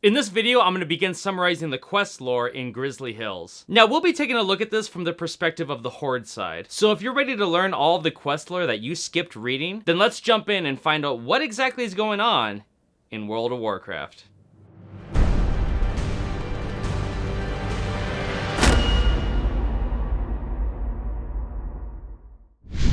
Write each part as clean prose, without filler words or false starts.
In this video, I'm going to begin summarizing the quest lore in Grizzly Hills. Now, we'll be taking a look at this from the perspective of the Horde side. So if you're ready to learn all of the quest lore that you skipped reading, then let's jump in and find out what exactly is going on in World of Warcraft.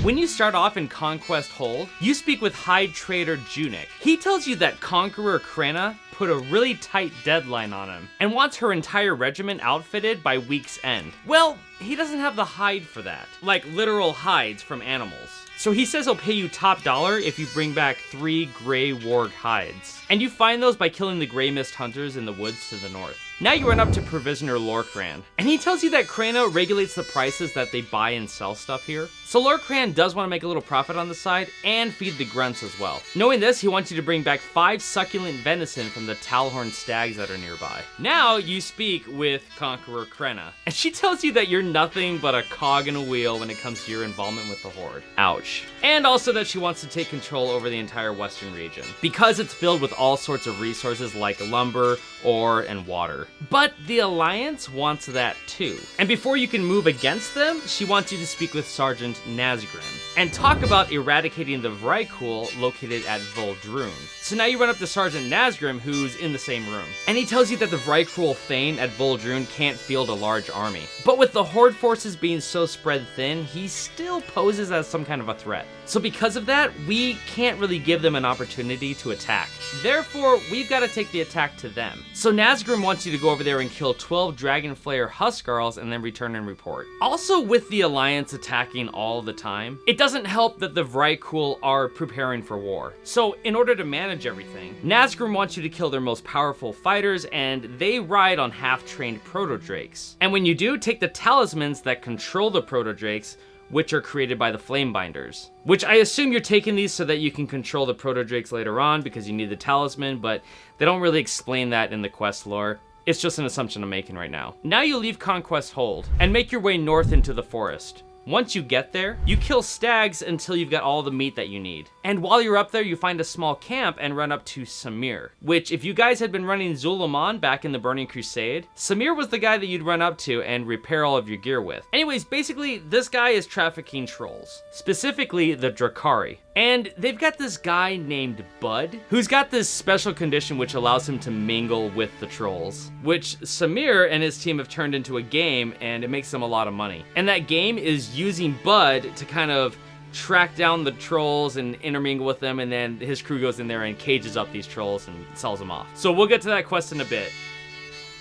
When you start off in Conquest Hold, you speak with Hide Trader Junik. He tells you that Conqueror Krenna put a really tight deadline on him and wants her entire regiment outfitted by week's end. Well, he doesn't have the hide for that, like literal hides from animals. So he says he'll pay you top dollar if you bring back 3 gray warg hides. And you find those by killing the Grey Mist hunters in the woods to the north. Now you run up to Provisioner Lorcran, and he tells you that Krenna regulates the prices that they buy and sell stuff here. So Lorcran does want to make a little profit on the side and feed the grunts as well. Knowing this, he wants you to bring back 5 succulent venison from the Talhorn stags that are nearby. Now you speak with Conqueror Krenna, and she tells you that you're nothing but a cog in a wheel when it comes to your involvement with the Horde. Ouch. And also that she wants to take control over the entire western region, because it's filled with all sorts of resources like lumber, ore, and water. But the Alliance wants that too. And before you can move against them, she wants you to speak with Sergeant Nazgrim and talk about eradicating the Vrykul located at Voldrun. So now you run up to Sergeant Nazgrim, who's in the same room. And he tells you that the Vrykul Thane at Voldrun can't field a large army. But with the Horde forces being so spread thin, he still poses as some kind of a threat. So because of that, we can't really give them an opportunity to attack. Therefore, we've got to take the attack to them. So Nazgrim wants you to go over there and kill 12 Dragonflayer Huskarls and then return and report. Also, with the Alliance attacking all the time, it doesn't help that the Vrykul are preparing for war. So in order to manage everything, Nazgrim wants you to kill their most powerful fighters, and they ride on half-trained Protodrakes. And when you do, take the talismans that control the Protodrakes, which are created by the Flamebinders. Which I assume you're taking these so that you can control the Protodrakes later on because you need the talisman, but they don't really explain that in the quest lore. It's just an assumption I'm making right now. Now you leave Conquest Hold and make your way north into the forest. Once you get there, you kill stags until you've got all the meat that you need. And while you're up there, you find a small camp and run up to Samir, which if you guys had been running Zul'Aman back in the Burning Crusade, Samir was the guy that you'd run up to and repair all of your gear with. Anyways, basically, this guy is trafficking trolls, specifically the Drakari. And they've got this guy named Bud, who's got this special condition which allows him to mingle with the trolls, which Samir and his team have turned into a game, and it makes them a lot of money. And that game is using Bud to kind of track down the trolls and intermingle with them, and then his crew goes in there and cages up these trolls and sells them off. So we'll get to that quest in a bit,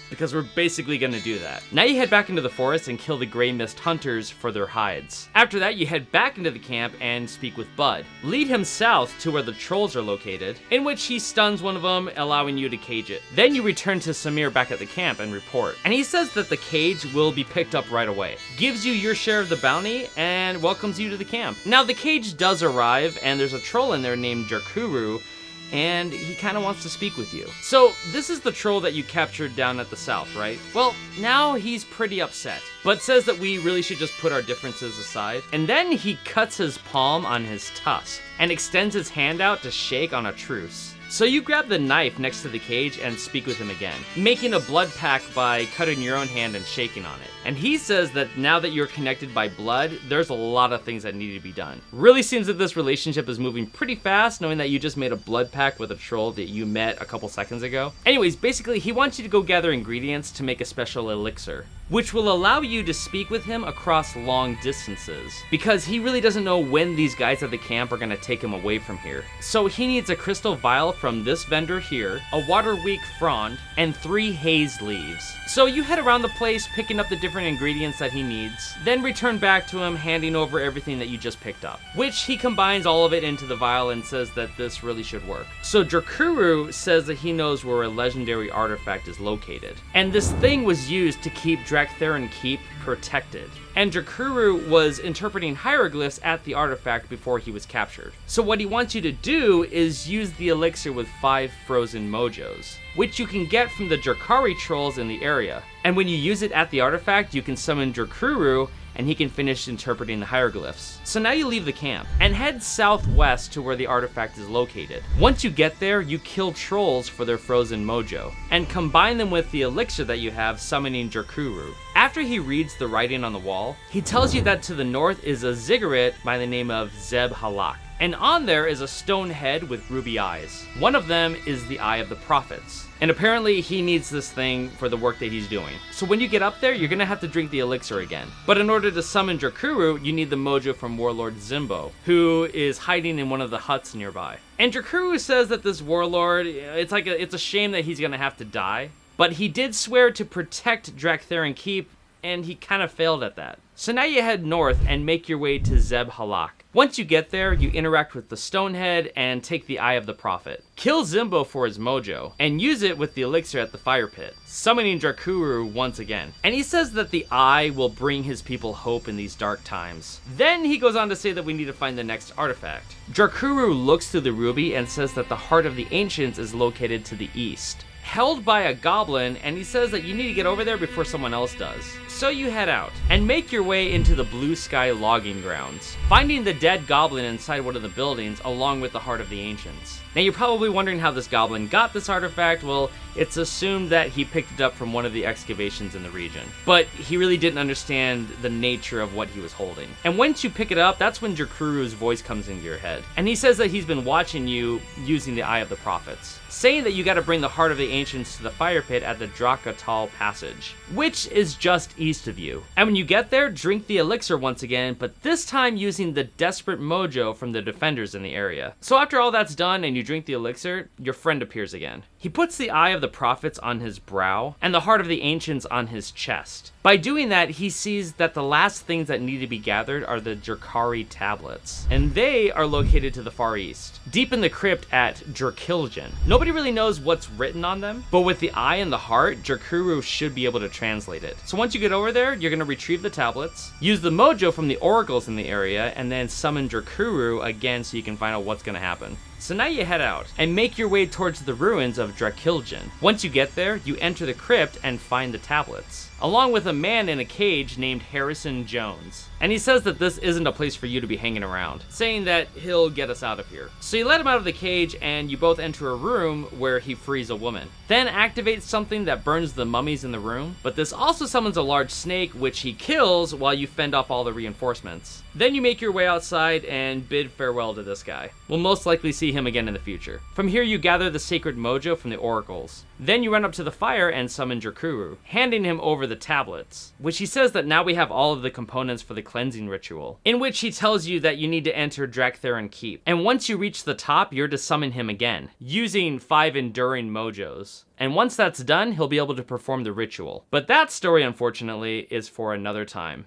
because we're basically gonna do that. Now you head back into the forest and kill the Grey Mist hunters for their hides. After that, you head back into the camp and speak with Bud. Lead him south to where the trolls are located, in which he stuns one of them, allowing you to cage it. Then you return to Samir back at the camp and report. And he says that the cage will be picked up right away, gives you your share of the bounty, and welcomes you to the camp. Now the cage does arrive, and there's a troll in there named Jarkuru, and he kind of wants to speak with you. So this is the troll that you captured down at the south, right? Well, now he's pretty upset, but says that we really should just put our differences aside. And then he cuts his palm on his tusk and extends his hand out to shake on a truce. So you grab the knife next to the cage and speak with him again, making a blood pact by cutting your own hand and shaking on it. And he says that now that you're connected by blood, there's a lot of things that need to be done. Really seems that this relationship is moving pretty fast, knowing that you just made a blood pact with a troll that you met a couple seconds ago. Anyways, basically he wants you to go gather ingredients to make a special elixir, which will allow you to speak with him across long distances, because he really doesn't know when these guys at the camp are gonna take him away from here. So he needs a crystal vial from this vendor here, a water-weak frond, and 3 haze leaves. So you head around the place picking up the different ingredients that he needs, then return back to him handing over everything that you just picked up, which he combines all of it into the vial and says that this really should work. So Jarkuru says that he knows where a legendary artifact is located, and this thing was used to keep Draktheron Keep protected. And Jarkuru was interpreting hieroglyphs at the artifact before he was captured. So what he wants you to do is use the elixir with 5 frozen mojos, which you can get from the Drakari trolls in the area. And when you use it at the artifact, you can summon Jarkuru and he can finish interpreting the hieroglyphs. So now you leave the camp and head southwest to where the artifact is located. Once you get there, you kill trolls for their frozen mojo, and combine them with the elixir that you have summoning Jerkuru. After he reads the writing on the wall, he tells you that to the north is a ziggurat by the name of Zeb Halak. And on there is a stone head with ruby eyes. One of them is the Eye of the Prophets. And apparently he needs this thing for the work that he's doing. So when you get up there, you're gonna have to drink the elixir again. But in order to summon Jerkuru, you need the mojo from Warlord Zimbo, who is hiding in one of the huts nearby. And Jerkuru says that this warlord, it's a shame that he's gonna have to die. But he did swear to protect Draktherin Keep, and he kind of failed at that. So now you head north and make your way to Zeb Halak. Once you get there, you interact with the Stonehead and take the Eye of the Prophet. Kill Zimbo for his mojo, and use it with the elixir at the fire pit, summoning Jerkuru once again. And he says that the Eye will bring his people hope in these dark times. Then he goes on to say that we need to find the next artifact. Jerkuru looks through the ruby and says that the Heart of the Ancients is located to the east, held by a goblin, and he says that you need to get over there before someone else does. So you head out and make your way into the Blue Sky logging grounds, finding the dead goblin inside one of the buildings along with the Heart of the Ancients. Now you're probably wondering how this goblin got this artifact. Well, it's assumed that he picked it up from one of the excavations in the region, but he really didn't understand the nature of what he was holding. And once you pick it up, that's when Jerkuru's voice comes into your head. And he says that he's been watching you using the Eye of the Prophets, saying that you gotta bring the Heart of the Ancients to the fire pit at the Drakatal Passage, which is just east of you. And when you get there, drink the elixir once again, but this time using the Desperate Mojo from the defenders in the area. So after all that's done and you drink the elixir, your friend appears again. He puts the Eye of the Prophets on his brow and the Heart of the Ancients on his chest. By doing that, he sees that the last things that need to be gathered are the Jerkari tablets, and they are located to the far east, deep in the crypt at Jerkiljan. Nobody really knows what's written on them, but with the eye and the heart, Jerkuru should be able to translate it. So once you get over there, you're going to retrieve the tablets, use the mojo from the oracles in the area, and then summon Jerkuru again so you can find out what's going to happen. So now you head out and make your way towards the ruins of Drakiljan. Once you get there, you enter the crypt and find the tablets, along with a man in a cage named Harrison Jones. And he says that this isn't a place for you to be hanging around, saying that he'll get us out of here. So you let him out of the cage and you both enter a room where he frees a woman. Then activates something that burns the mummies in the room, but this also summons a large snake which he kills while you fend off all the reinforcements. Then you make your way outside and bid farewell to this guy. We'll most likely see him again in the future. From here you gather the sacred mojo from the oracles. Then you run up to the fire and summon Jerkuru, handing him over the tablets, which he says that now we have all of the components for the cleansing ritual, in which he tells you that you need to enter Draktherin Keep. And once you reach the top, you're to summon him again, using 5 enduring mojos. And once that's done, he'll be able to perform the ritual. But that story, unfortunately, is for another time.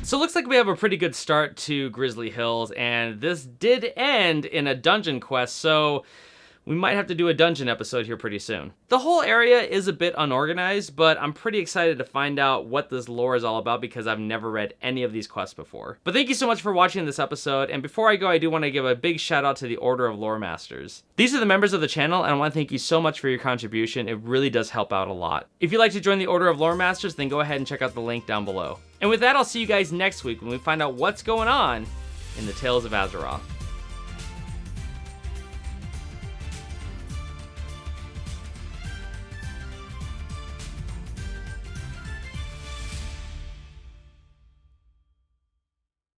So it looks like we have a pretty good start to Grizzly Hills, and this did end in a dungeon quest, so we might have to do a dungeon episode here pretty soon. The whole area is a bit unorganized, but I'm pretty excited to find out what this lore is all about because I've never read any of these quests before. But thank you so much for watching this episode, and before I go, I do want to give a big shout out to the Order of Lore Masters. These are the members of the channel, and I want to thank you so much for your contribution. It really does help out a lot. If you'd like to join the Order of Lore Masters, then go ahead and check out the link down below. And with that, I'll see you guys next week when we find out what's going on in the Tales of Azeroth.